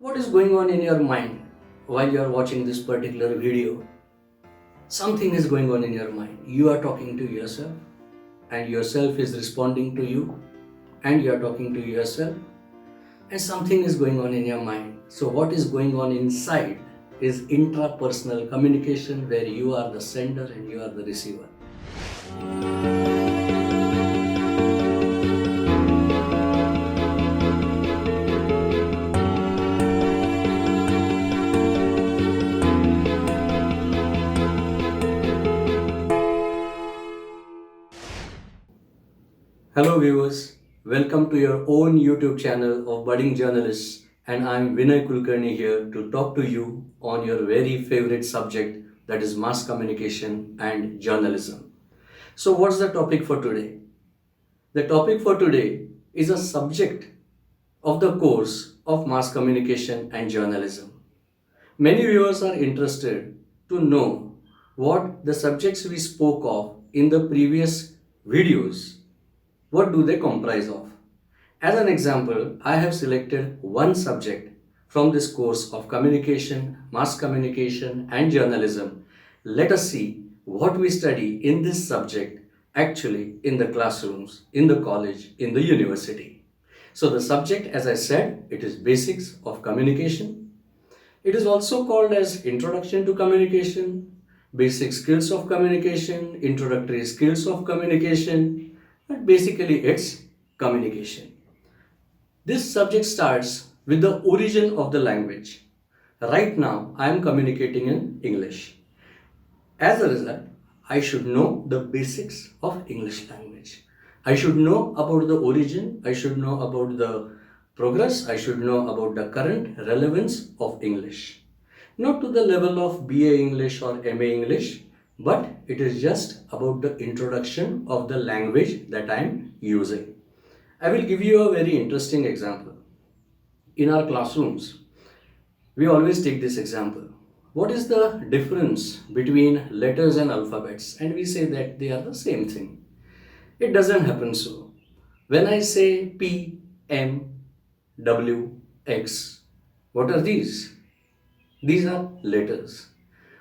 What is going on in your mind while you are watching this particular video? Something is going on in your mind. You are talking to yourself, and yourself is responding to you, and you are talking to yourself, and something is going on in your mind. So, what is going on inside is intrapersonal communication where you are the sender and you are the receiver. Hello, viewers. Welcome to your own YouTube channel of Budding Journalists, and I'm Vinay Kulkarni here to talk to you on your very favorite subject, that is mass communication and journalism. So, what's the topic for today? The topic for today is a subject of the course of mass communication and journalism. Many viewers are interested to know what the subjects we spoke of in the previous videos, what do they comprise of? As an example, I have selected one subject from this course of communication, mass communication and journalism. Let us see what we study in this subject actually in the classrooms, in the college, in the university. So the subject, as I said, it is basics of communication. It is also called as introduction to communication, basic skills of communication, introductory skills of communication, but basically it's communication. This subject starts with the origin of the language. Right now, I am communicating in English. As a result, I should know the basics of English language. I should know about the origin, I should know about the progress, I should know about the current relevance of English. Not to the level of BA English or MA English, but it is just about the introduction of the language that I am using. I will give you a very interesting example. In our classrooms, we always take this example. What is the difference between letters and alphabets? And we say that they are the same thing. It doesn't happen so. When I say P, M, W, X, what are these? These are letters.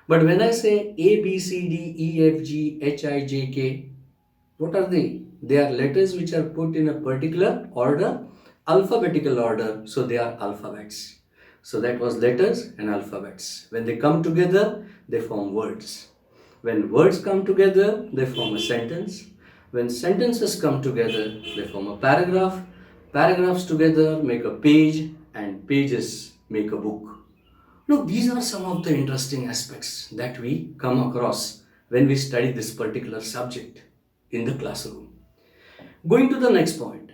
But when I say A, B, C, D, E, F, G, H, I, J, K, what are they? They are letters which are put in a particular order, alphabetical order, so they are alphabets. So that was letters and alphabets. When they come together, they form words. When words come together, they form a sentence. When sentences come together, they form a paragraph. Paragraphs together make a page, and pages make a book. Now, these are some of the interesting aspects that we come across when we study this particular subject in the classroom. Going to the next point,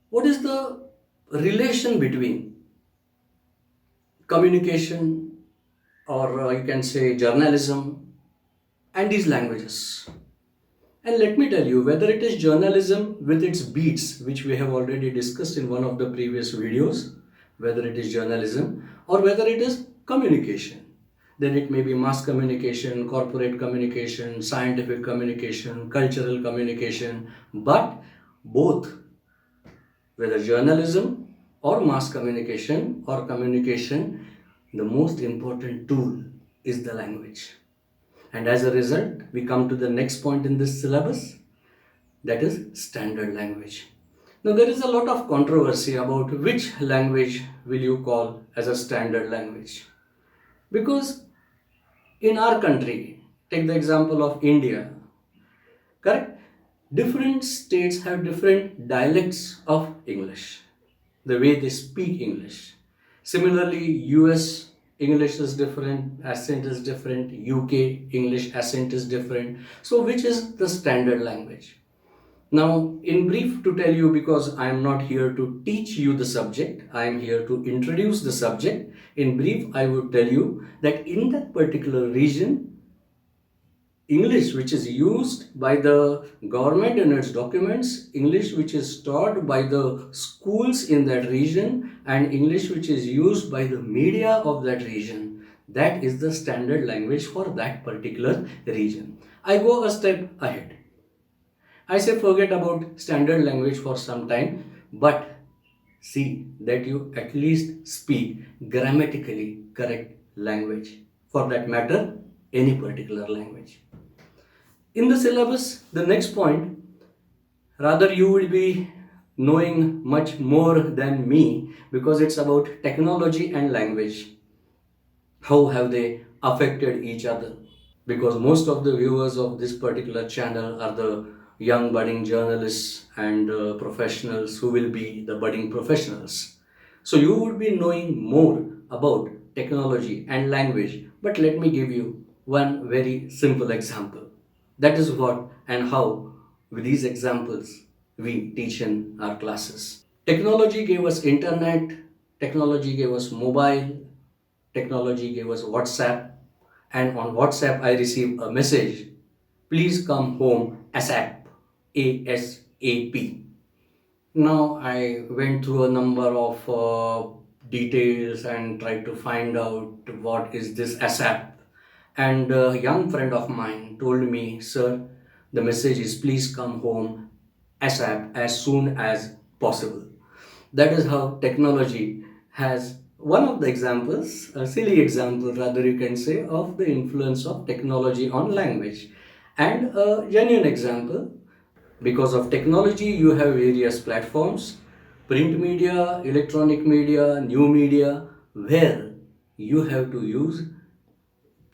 what is the relation between communication, or you can say journalism, and these languages? And let me tell you, whether it is journalism with its beats, which we have already discussed in one of the previous videos, whether it is journalism or whether it is communication, then it may be mass communication, corporate communication, scientific communication, cultural communication, but both, whether journalism or mass communication or communication, the most important tool is the language. And as a result, we come to the next point in this syllabus, that is standard language. Now, there is a lot of controversy about which language will you call as a standard language. Because in our country, take the example of India, correct? Different states have different dialects of English, the way they speak English. Similarly, US English is different, accent is different, UK English accent is different. So, which is the standard language? Now, in brief, to tell you, because I am not here to teach you the subject, I am here to introduce the subject. In brief, I would tell you that in that particular region, English which is used by the government in its documents, English which is taught by the schools in that region, and English which is used by the media of that region, that is the standard language for that particular region. I go a step ahead. I say forget about standard language for some time, but see that you at least speak grammatically correct language. For that matter, any particular language. In the syllabus, the next point, rather you will be knowing much more than me because it's about technology and language. How have they affected each other? Because most of the viewers of this particular channel are the young budding journalists and professionals who will be the budding professionals. So you would be knowing more about technology and language. But let me give you one very simple example. That is what and how, with these examples, we teach in our classes. Technology gave us internet, technology gave us mobile, technology gave us WhatsApp, and on WhatsApp I received a message, please come home ASAP, ASAP. Now I went through a number of details and tried to find out what is this ASAP. And a young friend of mine told me, sir, the message is please come home ASAP, as soon as possible. That is how technology has one of the examples, a silly example rather you can say, of the influence of technology on language. And a genuine example, because of technology you have various platforms, print media, electronic media, new media, where you have to use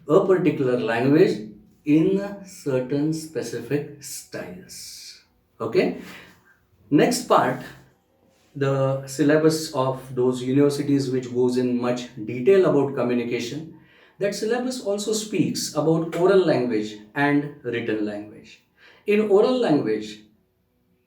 a particular language in certain specific styles. Okay? Next part, the syllabus of those universities which goes in much detail about communication, that syllabus also speaks about oral language and written language. In oral language,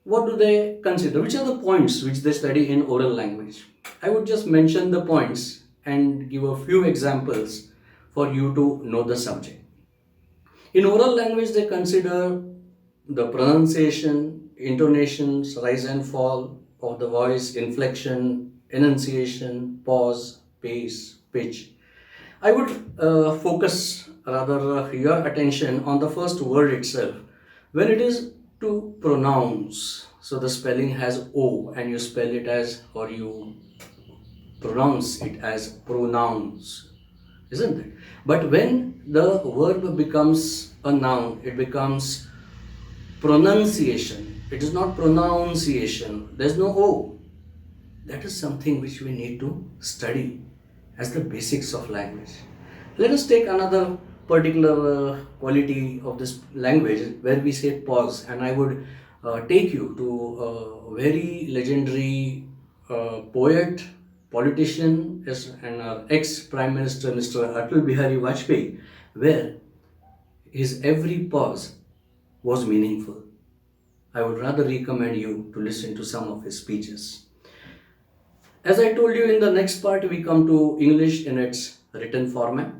what do they consider? Which are the points which they study in oral language? I would just mention the points and give a few examples for you to know the subject. In oral language, they consider the pronunciation, intonations, rise and fall of the voice, inflection, enunciation, pause, pace, pitch. I would focus rather your attention on the first word itself. When it is to pronounce, so the spelling has O and you spell it as, or you pronounce it as pronouns, isn't it? But when the verb becomes a noun, it becomes pronunciation. It is not pronunciation. There's no O. That is something which we need to study as the basics of language. Let us take another particular quality of this language where we say pause, and I would take you to a very legendary poet, politician, and our ex-Prime Minister Mr. Atal Bihari Vajpayee, where his every pause was meaningful. I would rather recommend you to listen to some of his speeches. As I told you, in the next part, we come to English in its written format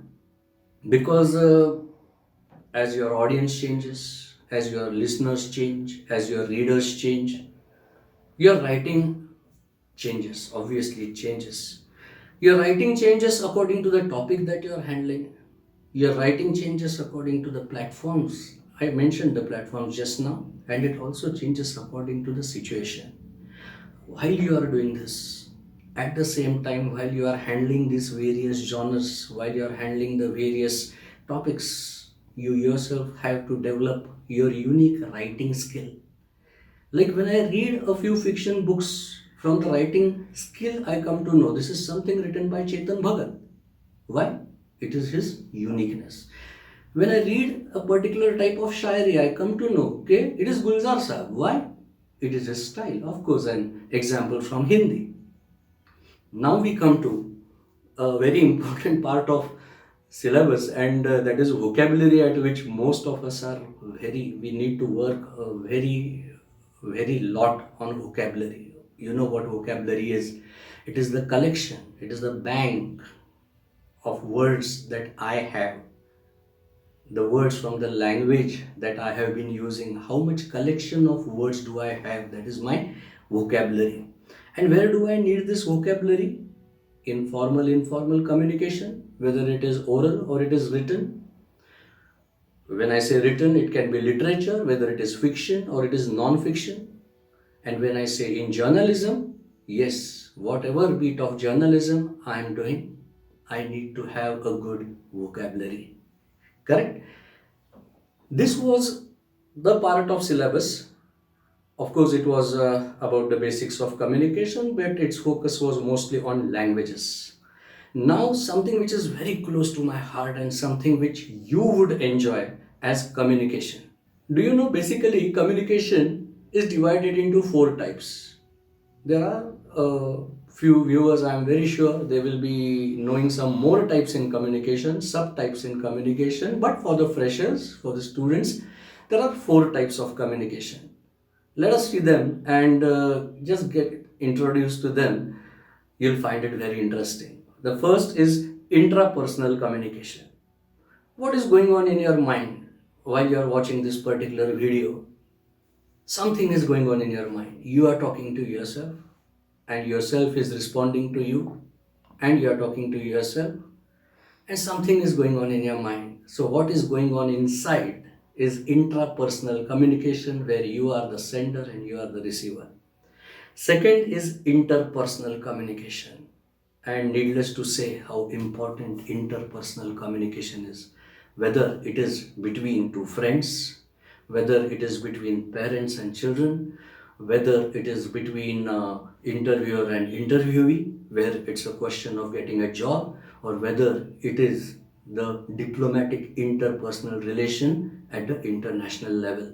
because as your audience changes, as your listeners change, as your readers change, your writing changes. Obviously, it changes. Your writing changes according to the topic that you are handling. Your writing changes according to the platforms. I mentioned the platforms just now, and it also changes according to the situation. While you are doing this, at the same time, while you are handling these various genres, while you are handling the various topics, you yourself have to develop your unique writing skill. Like when I read a few fiction books, from the writing skill I come to know this is something written by Chetan Bhagat. Why? It is his uniqueness. When I read a particular type of shairi, I come to know, okay, it is Gulzar Saab. Why? It is his style. Of course, an example from Hindi. Now we come to a very important part of syllabus, and that is vocabulary, at which most of us are we need to work a very lot on vocabulary. You know what vocabulary is? It is the collection, it is the bank of words that I have, the words from the language that I have been using. How much collection of words do I have? That is my vocabulary. And where do I need this vocabulary? In formal, informal communication, whether it is oral or it is written. When I say written, it can be literature, whether it is fiction or it is non-fiction. And when I say in journalism, yes, whatever bit of journalism I am doing, I need to have a good vocabulary. Correct? This was the part of syllabus. Of course, it was about the basics of communication, but its focus was mostly on languages. Now, something which is very close to my heart and something which you would enjoy as communication. Do you know basically communication is divided into four types? There are a few viewers, I am very sure they will be knowing some more types in communication, subtypes in communication, but for the freshers, for the students, there are four types of communication. Let us see them and just get introduced to them. You'll find it very interesting. The first is intrapersonal communication. What is going on in your mind while you are watching this particular video? Something is going on in your mind. You are talking to yourself, and yourself is responding to you, and you are talking to yourself, and something is going on in your mind. So, what is going on inside is intrapersonal communication, where you are the sender and you are the receiver. Second is interpersonal communication, and needless to say how important interpersonal communication is, whether it is between two friends, whether it is between parents and children, whether it is between interviewer and interviewee, where it's a question of getting a job, or whether it is the diplomatic interpersonal relation at the international level.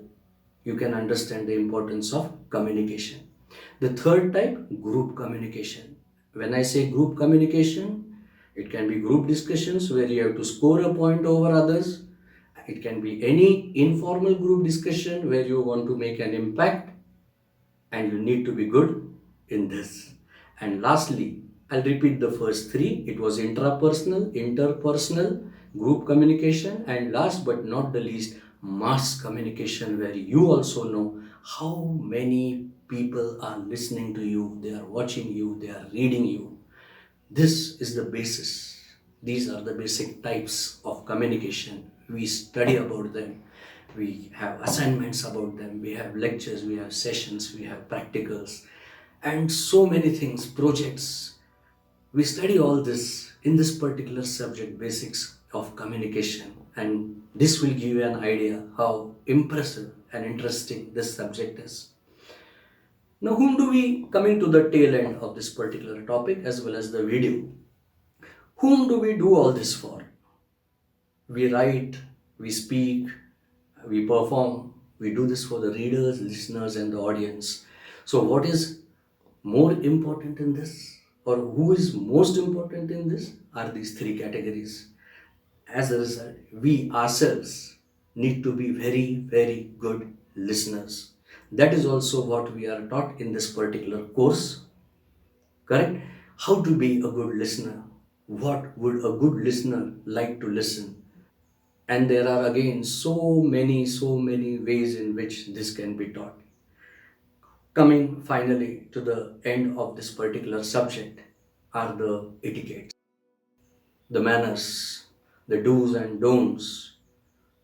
You can understand the importance of communication. The third type, group communication. When I say group communication, it can be group discussions where you have to score a point over others. It can be any informal group discussion where you want to make an impact and you need to be good in this. And lastly, I'll repeat the first three. It was intrapersonal, interpersonal, group communication, and last but not the least, mass communication, where you also know how many people are listening to you, they are watching you, they are reading you. This is the basis. These are the basic types of communication. We study about them. We have assignments about them. We have lectures, we have sessions, we have practicals, and so many things, projects. We study all this in this particular subject, basics of communication, and this will give you an idea how impressive and interesting this subject is. Now, whom do we, coming to the tail end of this particular topic as well as the video, whom do we do all this for? We write, we speak, we perform, we do this for the readers, listeners, and the audience. So, what is more important in this, or who is most important in this, are these three categories. As a result, we ourselves need to be very, very good listeners. That is also what we are taught in this particular course. Correct? How to be a good listener. What would a good listener like to listen? And there are again so many ways in which this can be taught. Coming finally to the end of this particular subject are the etiquettes, the manners, the do's and don'ts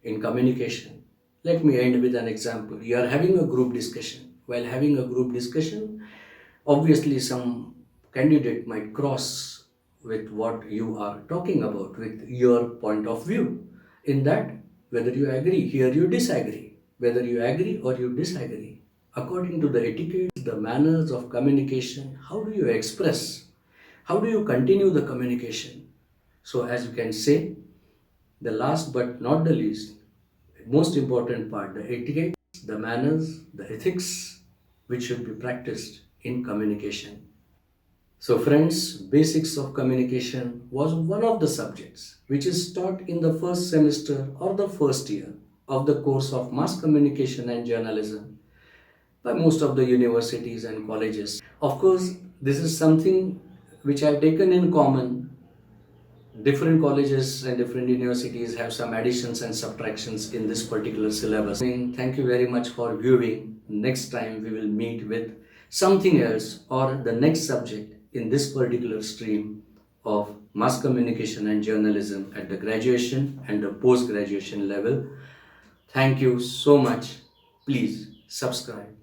in communication. Let me end with an example. You are having a group discussion. While having a group discussion, obviously some candidate might cross with what you are talking about, with your point of view. In that, whether you agree, here you disagree, whether you agree or you disagree. According to the etiquette, the manners of communication, how do you express? How do you continue the communication? So, as you can say, the last but not the least, most important part, the etiquette, the manners, the ethics, which should be practiced in communication. So, friends, basics of communication was one of the subjects which is taught in the first semester or the first year of the course of mass communication and journalism by most of the universities and colleges. Of course, this is something which I have taken in common. Different colleges and different universities have some additions and subtractions in this particular syllabus. Thank you very much for viewing. Next time we will meet with something else or the next subject in this particular stream of mass communication and journalism at the graduation and the post-graduation level. Thank you so much. Please subscribe.